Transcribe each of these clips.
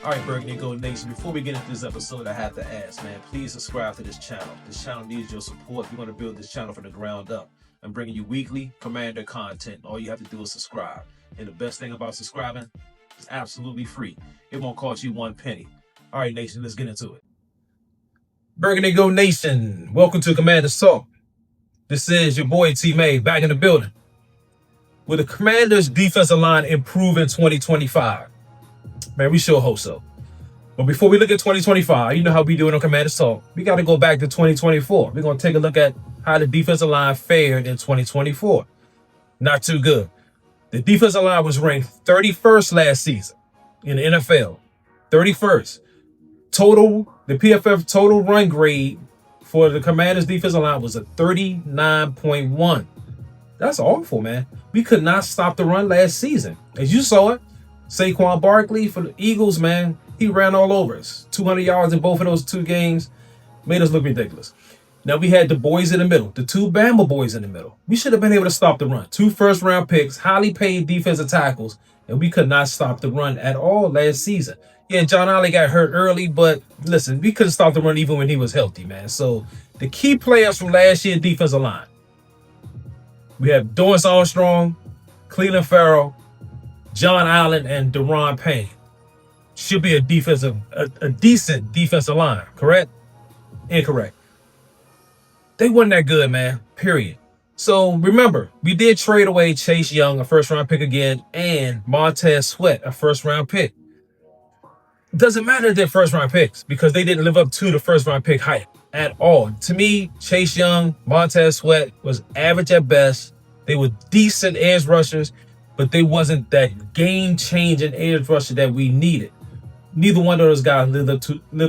All right, Burgundy Gold Nation, before we get into this episode, I have to ask, man, please subscribe to this channel. This channel needs your support. We're going to build this channel from the ground up. I'm bringing you weekly Commander content. All you have to do is subscribe. And the best thing about subscribing, it's absolutely free. It won't cost you one penny. All right, Nation, let's get into it. Burgundy Gold Nation, welcome to Commanders Talk. This is your boy T-May back in the building. Will the Commanders' defensive line improve in 2025? Man, we sure hope so. But before we look at 2025, you know how we do it on Commanders Talk. We got to go back to 2024. We're going to take a look at how the defensive line fared in 2024. Not too good. The defensive line was ranked 31st last season in the NFL. 31st. The PFF total run grade for the Commanders defensive line was a 39.1. That's awful, man. We could not stop the run last season. As you saw it, Saquon Barkley for the Eagles, man, he ran all over us. 200 yards in both of those two games. Made us look ridiculous. Now we had the boys in the middle, the two Bama boys in the middle. We should have been able to stop the run. 2 first-round picks, highly paid defensive tackles, and we could not stop the run at all last season. Yeah, John Ollie got hurt early, but listen, we couldn't stop the run even when he was healthy, man. So the key players from last year's defensive line, we have Dorrance Armstrong, Clelin Ferrell, John Allen, and Daron Payne. Should be a decent defensive line, correct? Incorrect. They wasn't that good, man, period. So remember, we did trade away Chase Young, a first-round pick again, and Montez Sweat, a first-round pick. Doesn't matter if they're first-round picks because they didn't live up to the first-round pick hype at all. To me, Chase Young, Montez Sweat was average at best. They were decent edge rushers, but they wasn't that game-changing edge rusher that we needed. Neither one of those guys lived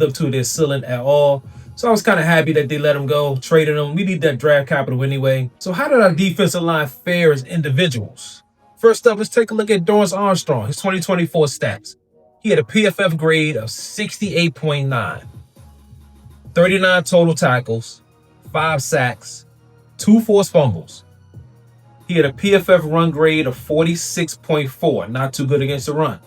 up to their ceiling at all. So I was kind of happy that they let him go, traded him. We need that draft capital anyway. So how did our defensive line fare as individuals? First up, let's take a look at Dorrance Armstrong, his 2024 stats. He had a PFF grade of 68.9, 39 total tackles, 5 sacks, 2 forced fumbles. He had a PFF run grade of 46.4, not too good against the run.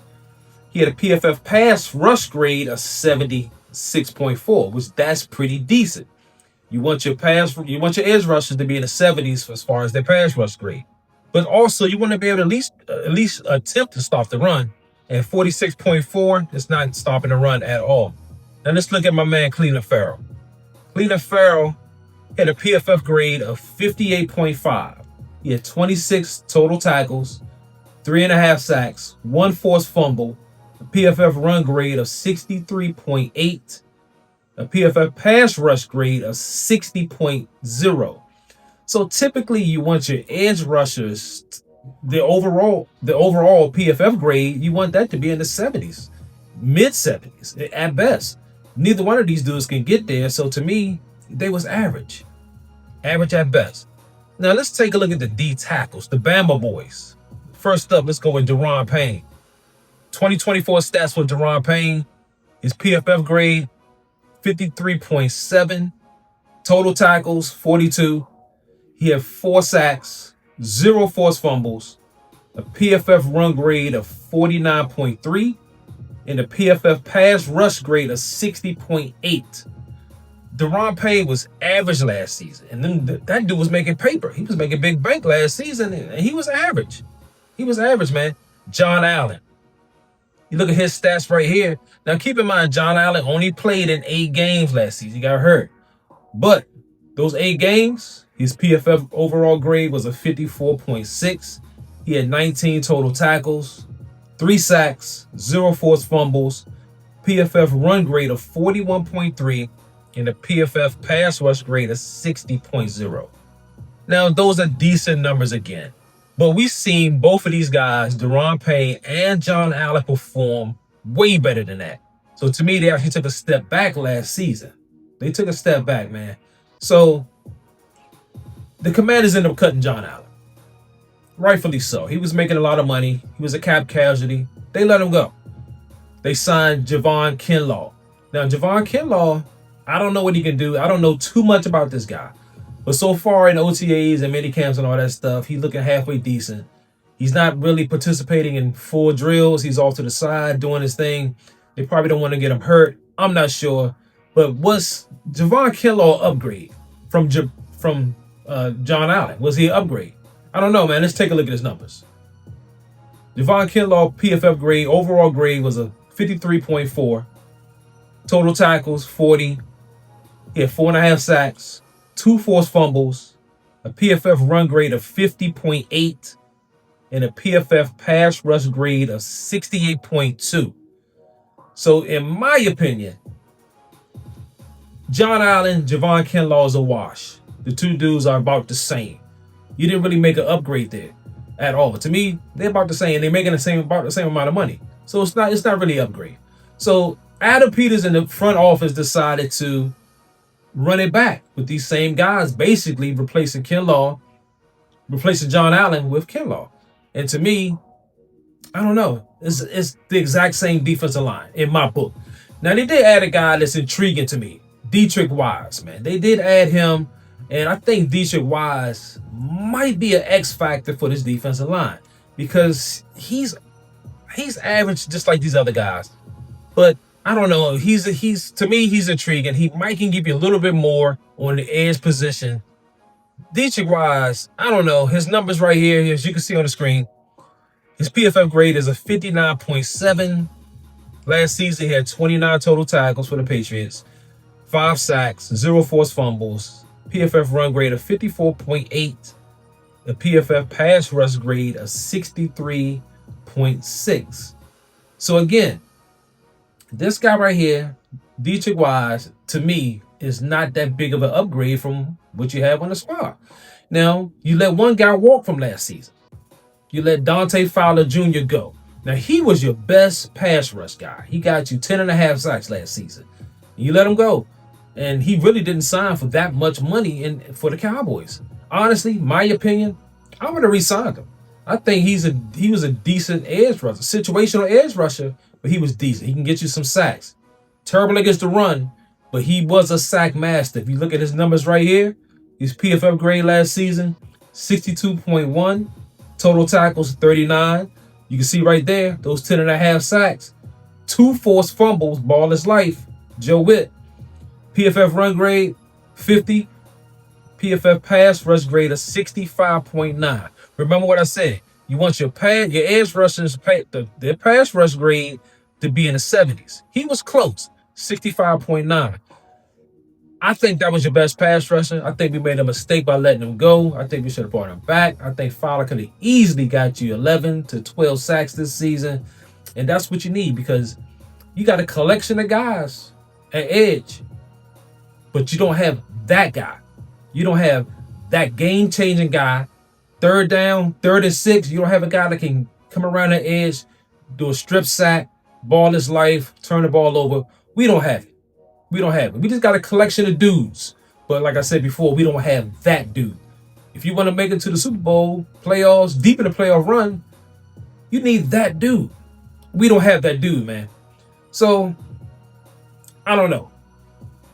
He had a PFF pass rush grade of 76.4, which that's pretty decent. You want your edge rushers to be in the 70s as far as their pass rush grade. But also you want to be able to at least attempt to stop the run. And 46.4 is not stopping the run at all. Now let's look at my man Clelin Ferrell. Clelin Ferrell had a PFF grade of 58.5. He had 26 total tackles, 3.5 sacks, 1 forced fumble, a PFF run grade of 63.8, a PFF pass rush grade of 60.0. So typically you want your edge rushers, the overall PFF grade, you want that to be in the 70s, mid-70s at best. Neither one of these dudes can get there. So to me, they was average at best. Now, let's take a look at the D tackles, the Bama boys. First up, let's go with Daron Payne. 2024 stats for Daron Payne. His PFF grade, 53.7. Total tackles, 42. He had 4 sacks, 0 forced fumbles, a PFF run grade of 49.3, and a PFF pass rush grade of 60.8. Daron Payne was average last season, and then that dude was making paper. He was making big bank last season, and he was average. He was average, man. John Allen. You look at his stats right here. Now, keep in mind, John Allen only played in 8 games last season. He got hurt. But those 8 games, his PFF overall grade was a 54.6. He had 19 total tackles, 3 sacks, 0 forced fumbles, PFF run grade of 41.3, and a PFF pass rush grade of 60.0. Now, those are decent numbers again. But we've seen both of these guys, Daron Payne and John Allen, perform way better than that. So to me, they actually took a step back last season. They took a step back, man. So the Commanders ended up cutting John Allen. Rightfully so. He was making a lot of money. He was a cap casualty. They let him go. They signed Javon Kinlaw. Now, Javon Kinlaw, I don't know what he can do. I don't know too much about this guy. But so far in OTAs and mini camps and all that stuff, he's looking halfway decent. He's not really participating in full drills. He's off to the side doing his thing. They probably don't want to get him hurt. I'm not sure. But was Javon Kinlaw upgrade from John Allen? Was he an upgrade? I don't know, man. Let's take a look at his numbers. Javon Kinlaw PFF grade, overall grade was a 53.4. Total tackles, 40. He had 4.5 sacks, 2 forced fumbles, a PFF run grade of 50.8, and a PFF pass rush grade of 68.2. So in my opinion, John Allen, Javon Kinlaw is a wash. The two dudes are about the same. You didn't really make an upgrade there at all. To me, they're about the same. They're making about the same amount of money. So it's not really an upgrade. So Adam Peters in the front office decided to run it back with these same guys, basically replacing John Allen with Kinlaw. And to me, I don't know. It's the exact same defensive line in my book. Now, they did add a guy that's intriguing to me, Dietrich Wise, man. They did add him, and I think Dietrich Wise might be an X factor for this defensive line because he's average just like these other guys. But I don't know. To me, he's intriguing. He might can give you a little bit more on the edge position. Dietrich Wise, I don't know. His numbers right here, as you can see on the screen, his PFF grade is a 59.7. Last season, he had 29 total tackles for the Patriots, 5 sacks, 0 forced fumbles, PFF run grade of 54.8, the PFF pass rush grade of 63.6. So again, this guy right here, Dietrich Wise, to me, is not that big of an upgrade from what you have on the squad. Now, you let one guy walk from last season. You let Dante Fowler Jr. go. Now, he was your best pass rush guy. He got you 10.5 sacks last season. You let him go. And he really didn't sign for that much money for the Cowboys. Honestly, my opinion, I would have re-signed him. I think he was a decent edge rusher, situational edge rusher, but he was decent. He can get you some sacks. Terrible against the run, but he was a sack master. If you look at his numbers right here, his PFF grade last season, 62.1. Total tackles, 39. You can see right there, those 10.5 sacks. 2 forced fumbles, ball is life. Joe Witt. PFF run grade, 50. PFF pass rush grade of 65.9. Remember what I said. You want your edge rushers, their pass rush grade to be in the 70s. He was close, 65.9. I think that was your best pass rusher. I think we made a mistake by letting him go. I think we should have brought him back. I think Fowler could have easily got you 11 to 12 sacks this season. And that's what you need because you got a collection of guys at edge, but you don't have that guy. You don't have that game-changing guy. Third down, 3rd and 6, you don't have a guy that can come around the edge, do a strip sack, ball is life, turn the ball over. We don't have it. We don't have it. We just got a collection of dudes. But like I said before, we don't have that dude. If you want to make it to the Super Bowl, playoffs, deep in the playoff run, you need that dude. We don't have that dude, man. So, I don't know.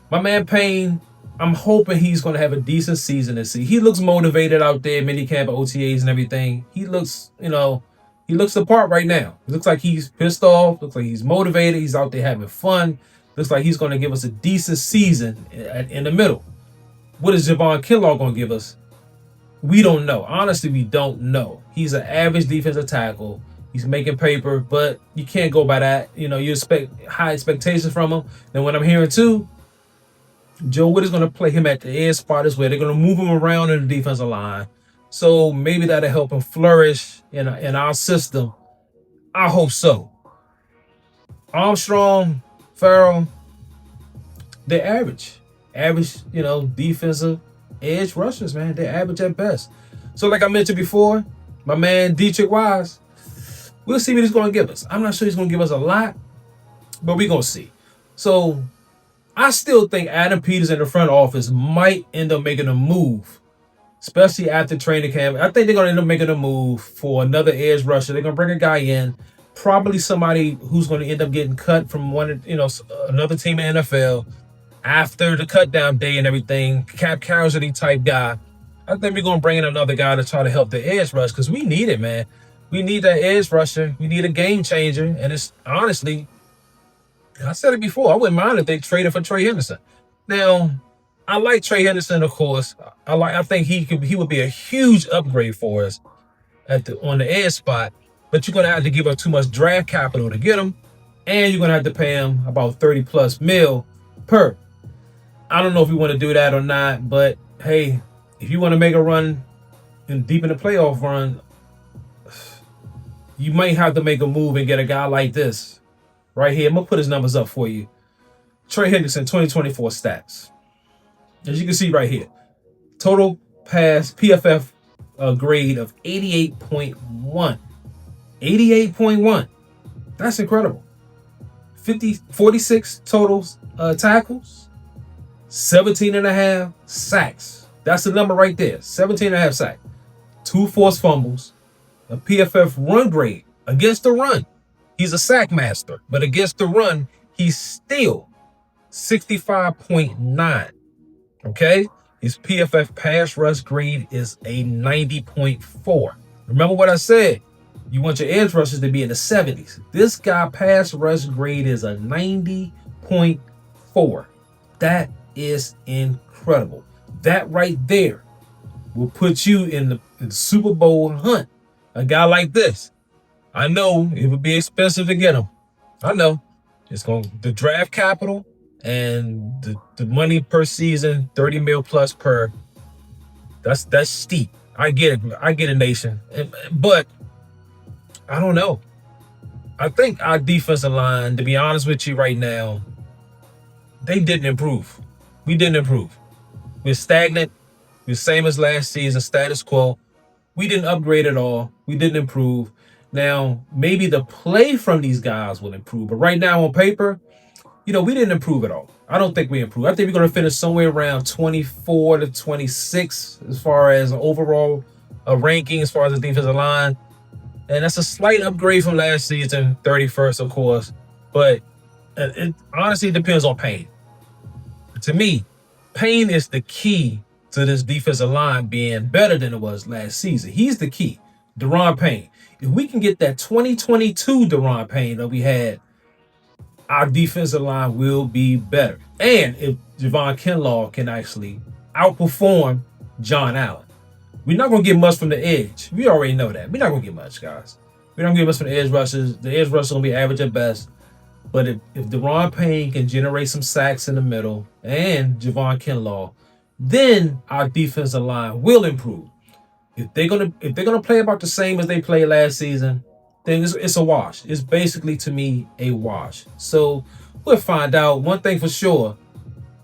My man Payne, I'm hoping he's going to have a decent season this season. He looks motivated out there, minicamp, OTAs and everything. He looks, he looks the part right now. It looks like he's pissed off. Looks like he's motivated. He's out there having fun. Looks like he's going to give us a decent season in the middle. What is Javon Kinlaw going to give us? We don't know. Honestly, we don't know. He's an average defensive tackle. He's making paper, but you can't go by that. You expect high expectations from him. And what I'm hearing too, Joe Witt is going to play him at the edge spot as well. They're going to move him around in the defensive line. So maybe that'll help him flourish in our system. I hope so. Armstrong, Farrell, they're average. Average, defensive edge rushers, man. They're average at best. So like I mentioned before, my man Dietrich Wise, we'll see what he's going to give us. I'm not sure he's going to give us a lot, but we're going to see. So I still think Adam Peters in the front office might end up making a move, especially after training camp. I think they're going to end up making a move for another edge rusher. They're going to bring a guy in, probably somebody who's going to end up getting cut from another team in NFL after the cut down day and everything, cap casualty type guy. I think we're going to bring in another guy to try to help the edge rush because we need it, man. We need that edge rusher. We need a game changer. And it's honestly, I said it before. I wouldn't mind if they traded for Trey Henderson. Now, I like Trey Henderson, of course. I think he would be a huge upgrade for us on the edge spot. But you're gonna have to give up too much draft capital to get him, and you're gonna have to pay him about 30 plus mil per. I don't know if you want to do that or not, but hey, if you want to make a run deep in the playoff run, you might have to make a move and get a guy like this right here. I'm gonna put his numbers up for you. Trey Henderson 2024 stats. As you can see right here, total pass PFF grade of 88.1. 88.1. That's incredible. 46 totals tackles, 17 and a half sacks. That's the number right there. 17 and a half sacks. 2 forced fumbles. A PFF run grade against the run. He's a sack master, but against the run, he's still 65.9. Okay? His PFF pass rush grade is a 90.4. Remember what I said? You want your edge rushers to be in the 70s. This guy pass rush grade is a 90.4. That is incredible. That right there will put you in the Super Bowl hunt. A guy like this. I know it would be expensive to get him. I know. It's going the draft capital and the money per season, 30 mil plus per. That's steep. I get it. I get it, nation. But I don't know. I think our defensive line, to be honest with you right now, they didn't improve. We didn't improve. We're stagnant. We're same as last season, status quo. We didn't upgrade at all. We didn't improve. Now, maybe the play from these guys will improve. But right now on paper, we didn't improve at all. I don't think we improved. I think we're going to finish somewhere around 24 to 26 as far as overall ranking, as far as the defensive line. And that's a slight upgrade from last season, 31st, of course. But it honestly depends on Payne. To me, Payne is the key to this defensive line being better than it was last season. He's the key. Daron Payne. If we can get that 2022 Daron Payne that we had, our defensive line will be better. And if Javon Kinlaw can actually outperform John Allen. We're not going to get much from the edge. We already know that. We're not going to get much, guys. We're not going to get much from the edge rushers. The edge rushers are going to be average at best. But if Daron Payne can generate some sacks in the middle and Javon Kinlaw, then our defensive line will improve. If they're gonna play about the same as they played last season, then it's a wash. It's basically, to me, a wash. So we'll find out. One thing for sure,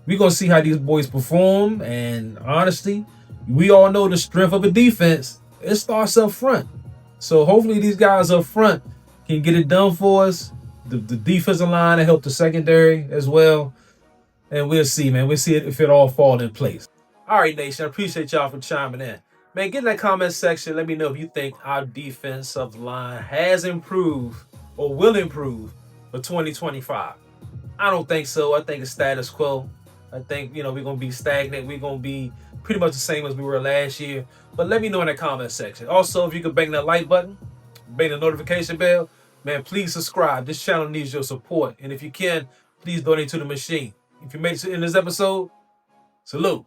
we're gonna see how these boys perform. And honestly, we all know the strength of a defense. It starts up front. So hopefully these guys up front can get it done for us. The defensive line and help the secondary as well. And we'll see, man. We'll see if it all falls in place. All right, nation. I appreciate y'all for chiming in. Man, get in that comment section. Let me know if you think our defensive line has improved or will improve for 2025. I don't think so. I think it's status quo. I think, we're going to be stagnant. We're going to be pretty much the same as we were last year. But let me know in the comment section. Also, if you could bang that like button, bang the notification bell, man, please subscribe. This channel needs your support. And if you can, please donate to the machine. If you made it in this episode, salute.